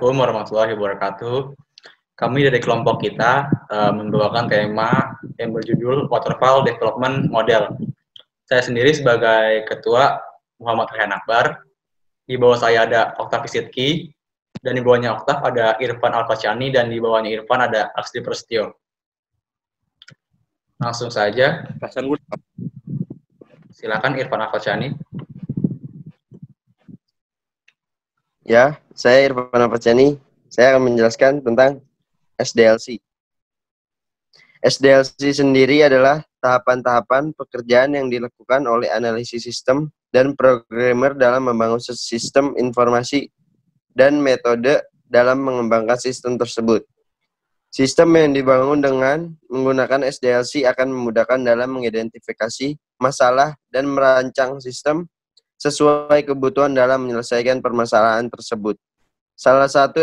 Assalamualaikum warahmatullahi wabarakatuh. Kami dari kelompok kita membawakan tema yang berjudul Waterfall Development Model. Saya sendiri sebagai Ketua Muhammad Rehan Akbar. Di bawah saya ada Oktav Isitki, dan di bawahnya Oktav ada Irfan Alfasyani, dan di bawahnya Irfan ada Aksdi Prasetyo. Langsung saja. Silakan Irfan Alfasyani. Ya, saya Irfan Alfasyani. Saya akan menjelaskan tentang SDLC. SDLC sendiri adalah tahapan-tahapan pekerjaan yang dilakukan oleh analisis sistem dan programmer dalam membangun sistem informasi dan metode dalam mengembangkan sistem tersebut. Sistem yang dibangun dengan menggunakan SDLC akan memudahkan dalam mengidentifikasi masalah dan merancang sistem sesuai kebutuhan dalam menyelesaikan permasalahan tersebut. Salah satu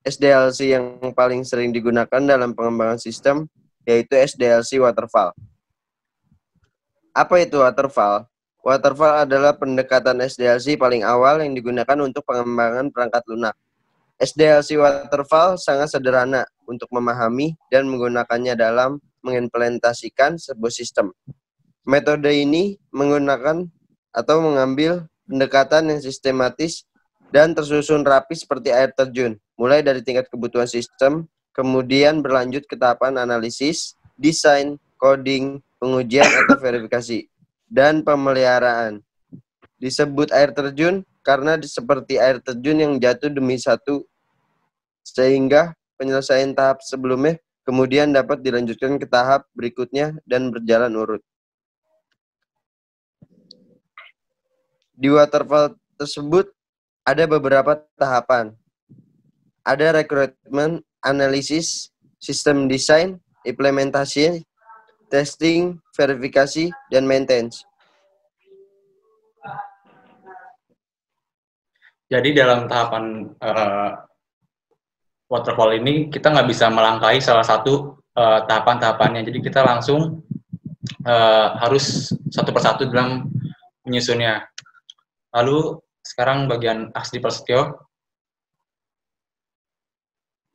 SDLC yang paling sering digunakan dalam pengembangan sistem yaitu SDLC Waterfall. Apa itu Waterfall? Waterfall adalah pendekatan SDLC paling awal yang digunakan untuk pengembangan perangkat lunak. SDLC Waterfall sangat sederhana untuk memahami dan menggunakannya dalam mengimplementasikan sebuah sistem. Metode ini menggunakan atau mengambil pendekatan yang sistematis dan tersusun rapi seperti air terjun, mulai dari tingkat kebutuhan sistem, kemudian berlanjut ke tahapan analisis, desain, coding, pengujian atau verifikasi, dan pemeliharaan. Disebut air terjun karena seperti air terjun yang jatuh demi satu, sehingga penyelesaian tahap sebelumnya kemudian dapat dilanjutkan ke tahap berikutnya dan berjalan urut. Di waterfall tersebut ada beberapa tahapan. Ada rekrutmen, analisis, sistem desain, implementasi, testing, verifikasi, dan maintenance. Jadi dalam tahapan waterfall ini kita nggak bisa melangkahi salah satu tahapan-tahapannya. Jadi kita langsung harus satu persatu dalam menyusunnya. Lalu sekarang bagian Aksdi Prasetyo.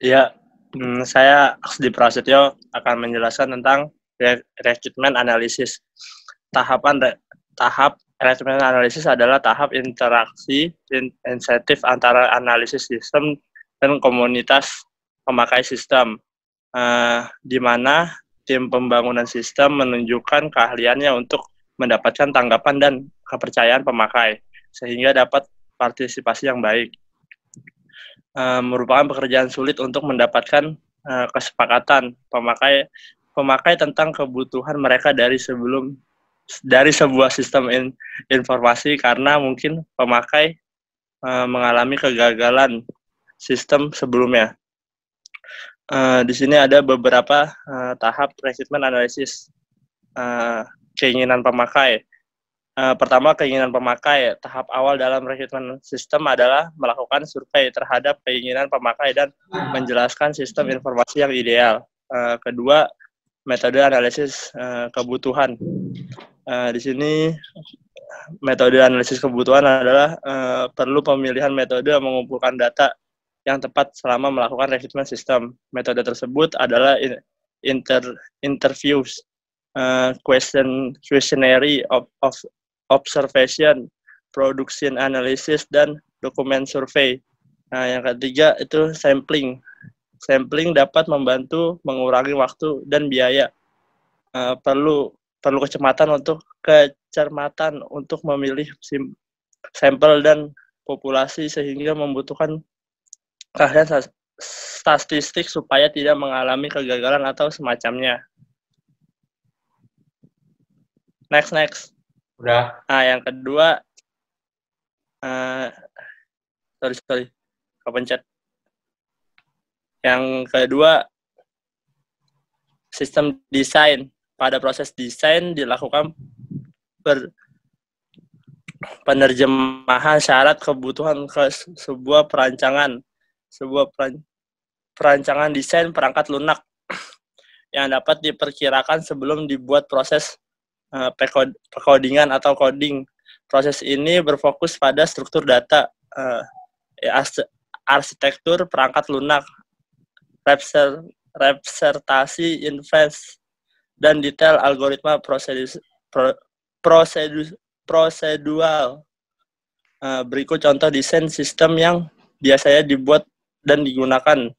Ya, saya Aksdi Prasetyo akan menjelaskan tentang rekrutmen analisis. Tahap rekrutmen analisis adalah tahap interaksi insentif antara analisis sistem dan komunitas pemakai sistem, di mana tim pembangunan sistem menunjukkan keahliannya untuk mendapatkan tanggapan dan kepercayaan pemakai, sehingga dapat partisipasi yang baik. Merupakan pekerjaan sulit untuk mendapatkan kesepakatan pemakai tentang kebutuhan mereka dari sebuah sistem informasi, karena mungkin pemakai mengalami kegagalan sistem sebelumnya. Di sini ada beberapa tahap rekrutmen analisis. Keinginan pemakai. Pertama, keinginan pemakai. Tahap awal dalam rekrutmen sistem adalah melakukan survei terhadap keinginan pemakai dan menjelaskan sistem informasi yang ideal. Kedua, metode analisis kebutuhan. Di sini metode analisis kebutuhan adalah perlu pemilihan metode mengumpulkan data yang tepat selama melakukan rekrutmen sistem. Metode tersebut adalah interviews, questionnaire of observation, production analysis, dan dokumen survei. Yang ketiga itu sampling. Sampling dapat membantu mengurangi waktu dan biaya. Perlu kecermatan untuk memilih sampel dan populasi, sehingga membutuhkan keahlian statistik supaya tidak mengalami kegagalan atau semacamnya. Next. Udah. Yang kedua, sorry, kepencet. Yang kedua, sistem desain. Pada proses desain dilakukan penerjemahan syarat kebutuhan ke sebuah perancangan desain perangkat lunak yang dapat diperkirakan sebelum dibuat proses pekodingan atau coding. Proses ini berfokus pada struktur data, arsitektur perangkat lunak, representasi inverse, dan detail algoritma prosedural. Berikut contoh desain sistem yang biasanya dibuat dan digunakan.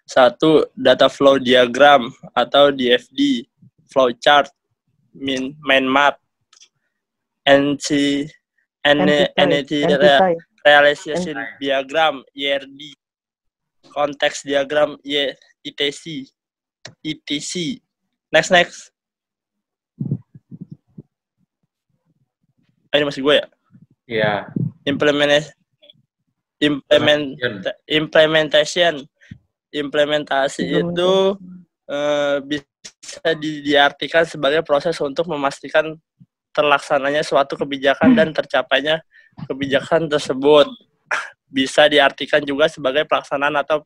1. Data flow diagram atau DFD, flowchart, mind map, entity realization diagram, ERD, konteks diagram, ETC. Next. Ini masih gue ya? Iya. Implementasi itu bisa diartikan sebagai proses untuk memastikan terlaksananya suatu kebijakan dan tercapainya kebijakan tersebut. Bisa diartikan juga sebagai pelaksanaan atau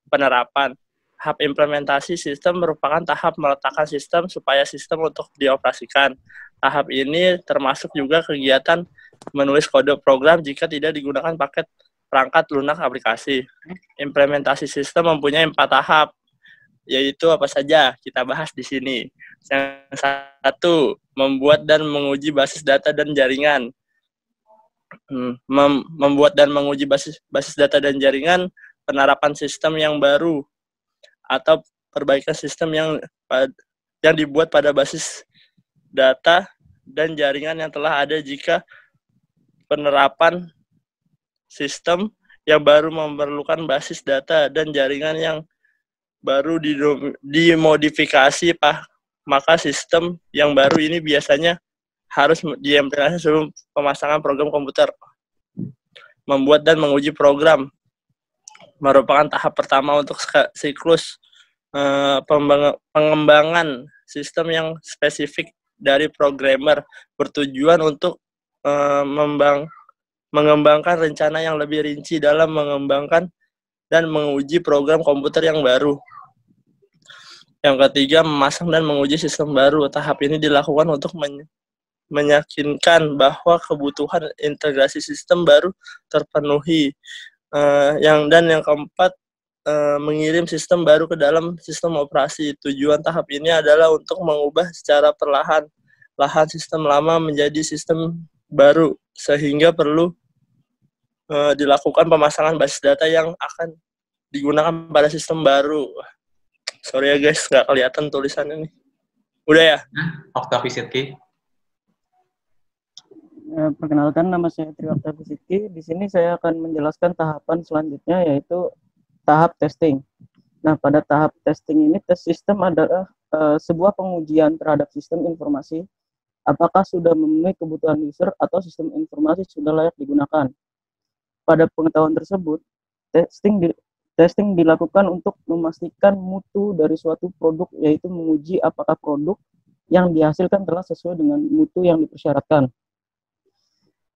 penerapan. Tahap implementasi sistem merupakan tahap meletakkan sistem supaya sistem untuk dioperasikan. Tahap ini termasuk juga kegiatan menulis kode program jika tidak digunakan paket perangkat lunak aplikasi. Implementasi sistem mempunyai 4 tahap, yaitu apa saja? Kita bahas di sini. Yang 1, membuat dan menguji basis data dan jaringan. Membuat dan menguji basis data dan jaringan, penerapan sistem yang baru, atau perbaikan sistem yang dibuat pada basis data dan jaringan yang telah ada jika penerapan sistem yang baru memerlukan basis data dan jaringan yang baru dimodifikasi, maka sistem yang baru ini biasanya harus diimplementasikan sebelum pemasangan program komputer. Membuat dan menguji program merupakan tahap pertama untuk siklus pengembangan sistem yang spesifik dari programmer, bertujuan untuk mengembangkan rencana yang lebih rinci dalam mengembangkan dan menguji program komputer yang baru. Yang ketiga, memasang dan menguji sistem baru. Tahap ini dilakukan untuk meyakinkan bahwa kebutuhan integrasi sistem baru terpenuhi. Yang keempat, mengirim sistem baru ke dalam sistem operasi. Tujuan tahap ini adalah untuk mengubah secara perlahan sistem lama menjadi sistem baru, sehingga perlu dilakukan pemasangan basis data yang akan digunakan pada sistem baru. Sorry ya guys, nggak kelihatan tulisannya nih. Udah ya? Octavie Sidki. Perkenalkan, nama saya Tri Octavie Sidki. Di sini saya akan menjelaskan tahapan selanjutnya, yaitu tahap testing. Nah, pada tahap testing ini, tes sistem adalah sebuah pengujian terhadap sistem informasi, apakah sudah memenuhi kebutuhan user atau sistem informasi sudah layak digunakan. Pada pengetahuan tersebut, testing dilakukan untuk memastikan mutu dari suatu produk, yaitu menguji apakah produk yang dihasilkan telah sesuai dengan mutu yang dipersyaratkan.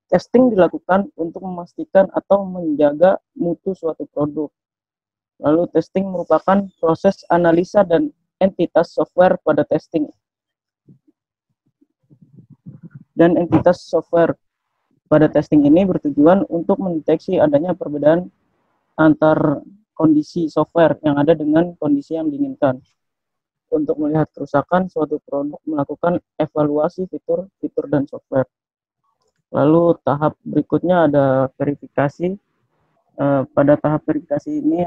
Testing dilakukan untuk memastikan atau menjaga mutu suatu produk. Lalu testing merupakan proses analisa dan entitas software pada testing. Dan entitas software pada testing ini bertujuan untuk mendeteksi adanya perbedaan antar kondisi software yang ada dengan kondisi yang diinginkan. Untuk melihat kerusakan suatu produk, melakukan evaluasi fitur dan software. Lalu tahap berikutnya ada verifikasi. Pada tahap verifikasi ini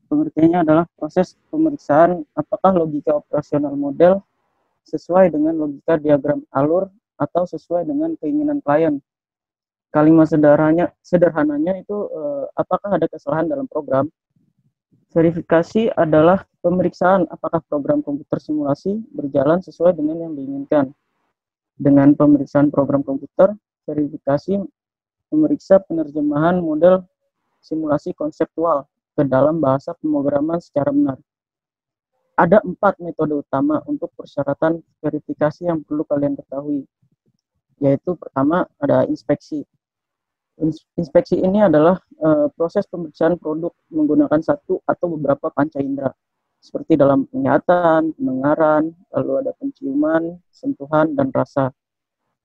pengertiannya adalah proses pemeriksaan apakah logika operasional model sesuai dengan logika diagram alur atau sesuai dengan keinginan klien. Kalimat sederhananya itu apakah ada kesalahan dalam program. Verifikasi adalah pemeriksaan apakah program komputer simulasi berjalan sesuai dengan yang diinginkan. Dengan pemeriksaan program komputer, verifikasi memeriksa penerjemahan model simulasi konseptual ke dalam bahasa pemrograman secara benar. Ada 4 metode utama untuk persyaratan verifikasi yang perlu kalian ketahui, yaitu pertama ada inspeksi. Inspeksi ini adalah proses pemeriksaan produk menggunakan satu atau beberapa panca indera, seperti dalam penglihatan, pendengaran, lalu ada penciuman, sentuhan, dan rasa.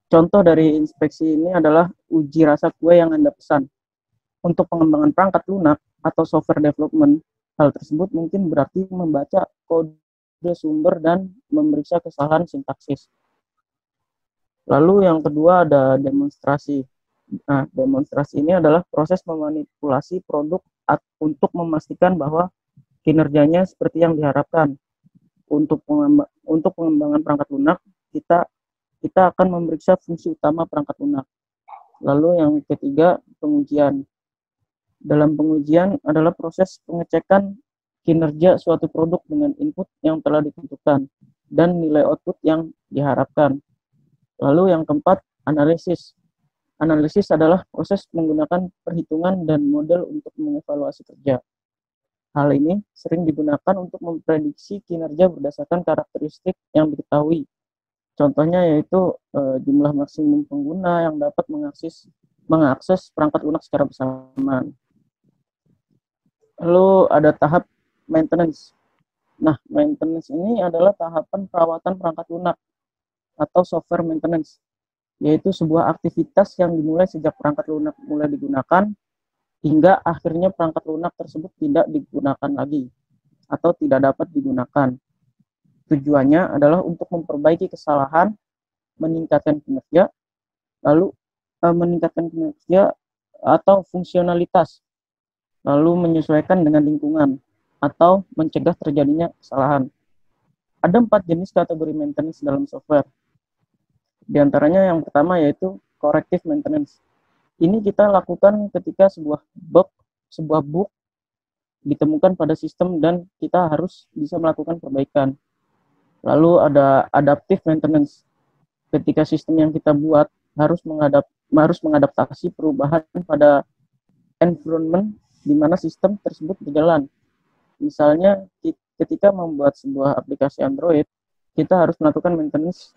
Contoh dari inspeksi ini adalah uji rasa kue yang Anda pesan. Untuk pengembangan perangkat lunak atau software development, hal tersebut mungkin berarti membaca kode sumber dan memeriksa kesalahan sintaksis. Lalu yang kedua ada demonstrasi. Nah, demonstrasi ini adalah proses memanipulasi produk untuk memastikan bahwa kinerjanya seperti yang diharapkan. Untuk pengembangan perangkat lunak, kita akan memeriksa fungsi utama perangkat lunak. Lalu yang ketiga, pengujian. Dalam pengujian adalah proses pengecekan kinerja suatu produk dengan input yang telah ditentukan dan nilai output yang diharapkan. Lalu yang keempat, analisis. Analisis adalah proses menggunakan perhitungan dan model untuk mengevaluasi kerja. Hal ini sering digunakan untuk memprediksi kinerja berdasarkan karakteristik yang diketahui. Contohnya yaitu jumlah maksimum pengguna yang dapat mengakses perangkat lunak secara bersamaan. Lalu ada tahap maintenance. Nah, maintenance ini adalah tahapan perawatan perangkat lunak atau software maintenance, yaitu sebuah aktivitas yang dimulai sejak perangkat lunak mulai digunakan hingga akhirnya perangkat lunak tersebut tidak digunakan lagi atau tidak dapat digunakan. Tujuannya adalah untuk memperbaiki kesalahan, meningkatkan kinerja, lalu meningkatkan kinerja atau fungsionalitas, lalu menyesuaikan dengan lingkungan atau mencegah terjadinya kesalahan. Ada 4 jenis kategori maintenance dalam software. Di antaranya yang pertama yaitu corrective maintenance. Ini kita lakukan ketika sebuah bug ditemukan pada sistem dan kita harus bisa melakukan perbaikan. Lalu ada adaptive maintenance. Ketika sistem yang kita buat harus mengadaptasi perubahan pada environment di mana sistem tersebut berjalan. Misalnya ketika membuat sebuah aplikasi Android, kita harus melakukan maintenance.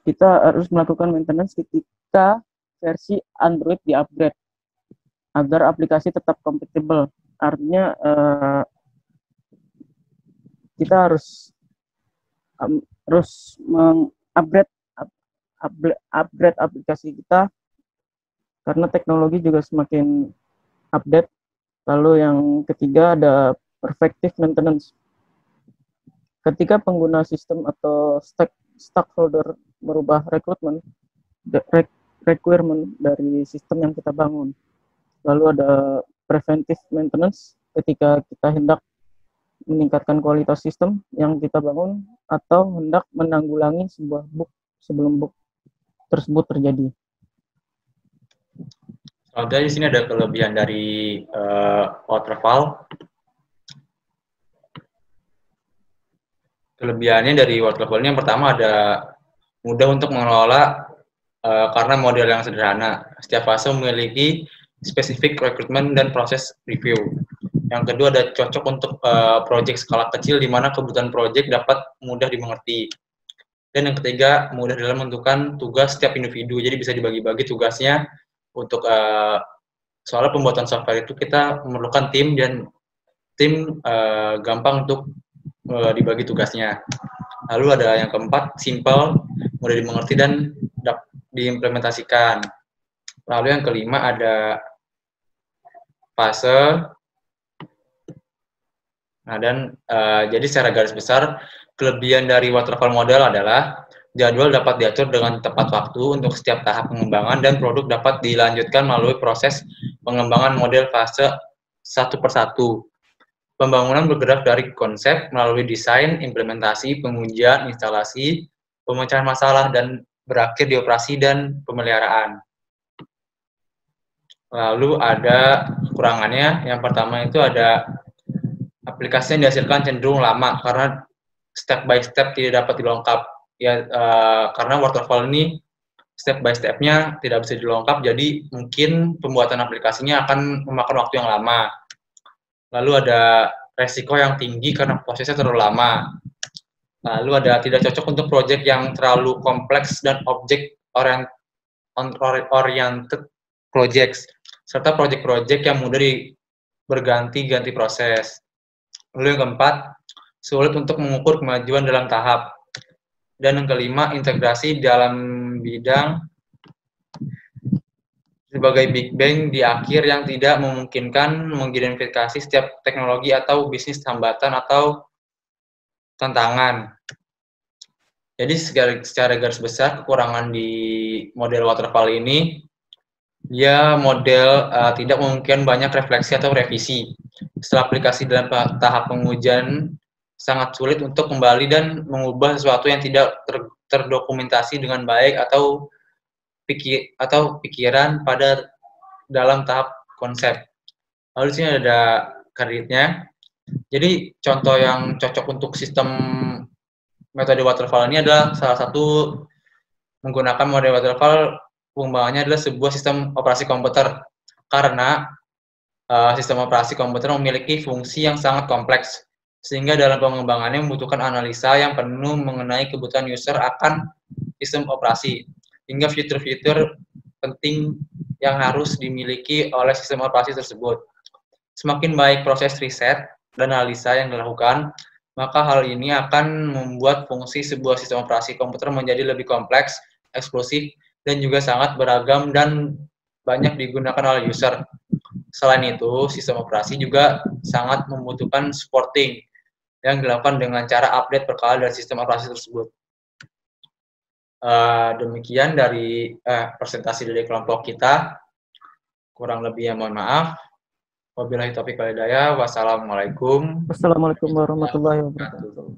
Kita harus melakukan maintenance ketika versi Android di-upgrade agar aplikasi tetap compatible. Artinya kita harus mengupgrade aplikasi kita karena teknologi juga semakin update. Lalu yang ketiga ada preventive maintenance. Ketika pengguna sistem atau stakeholder merubah requirement dari sistem yang kita bangun. Lalu ada preventive maintenance ketika kita hendak meningkatkan kualitas sistem yang kita bangun atau hendak menanggulangi sebuah bug sebelum bug tersebut terjadi. Soalnya di sini ada kelebihan dari waterfall. Kelebihannya dari waterfall ini yang pertama ada mudah untuk mengelola karena model yang sederhana. Setiap fase memiliki spesifik rekrutmen dan proses review. Yang kedua ada cocok untuk project skala kecil di mana kebutuhan project dapat mudah dimengerti. Dan yang ketiga mudah dalam menentukan tugas setiap individu. Jadi bisa dibagi-bagi tugasnya untuk soal pembuatan software itu kita memerlukan tim dan tim gampang untuk dibagi tugasnya. Lalu ada yang keempat, simple, mudah dimengerti dan diimplementasikan. Lalu yang kelima ada fase. Nah, dan jadi secara garis besar, kelebihan dari waterfall model adalah jadwal dapat diatur dengan tepat waktu untuk setiap tahap pengembangan dan produk dapat dilanjutkan melalui proses pengembangan model fase satu persatu. Pembangunan bergerak dari konsep melalui desain, implementasi, pengujian, instalasi, pemecahan masalah, dan berakhir di operasi dan pemeliharaan. Lalu ada kekurangannya. Yang pertama itu ada aplikasi yang dihasilkan cenderung lama karena step by step tidak dapat dilengkap. Ya, karena waterfall ini step by step-nya tidak bisa dilengkap, jadi mungkin pembuatan aplikasinya akan memakan waktu yang lama. Lalu ada resiko yang tinggi karena prosesnya terlalu lama. Lalu ada tidak cocok untuk proyek yang terlalu kompleks dan object oriented projects, serta proyek-proyek yang mudah berganti-ganti proses. Lalu yang keempat, sulit untuk mengukur kemajuan dalam tahap. Dan yang kelima, integrasi dalam bidang sebagai Big Bang di akhir yang tidak memungkinkan mengidentifikasi setiap teknologi atau bisnis hambatan atau tantangan. Jadi secara garis besar kekurangan di model waterfall ini, dia model tidak memungkinkan banyak refleksi atau revisi. Setelah aplikasi dalam tahap pengujian, sangat sulit untuk kembali dan mengubah sesuatu yang tidak terdokumentasi dengan baik atau pikiran pada dalam tahap konsep. Lalu di sini ada kreditnya. Jadi contoh yang cocok untuk sistem metode waterfall ini adalah salah satu menggunakan model waterfall, pengembangannya adalah sebuah sistem operasi komputer, karena sistem operasi komputer memiliki fungsi yang sangat kompleks, sehingga dalam pengembangannya membutuhkan analisa yang penuh mengenai kebutuhan user akan sistem operasi, hingga fitur-fitur penting yang harus dimiliki oleh sistem operasi tersebut. Semakin baik proses riset dan analisa yang dilakukan, maka hal ini akan membuat fungsi sebuah sistem operasi komputer menjadi lebih kompleks, eksklusif, dan juga sangat beragam dan banyak digunakan oleh user. Selain itu, sistem operasi juga sangat membutuhkan supporting yang dilakukan dengan cara update berkala dari sistem operasi tersebut. Demikian dari presentasi dari kelompok kita. Kurang lebihnya mohon maaf. Wabillahi taufiq wal hidayah. Wassalamualaikum Wassalamualaikum warahmatullahi wabarakatuh.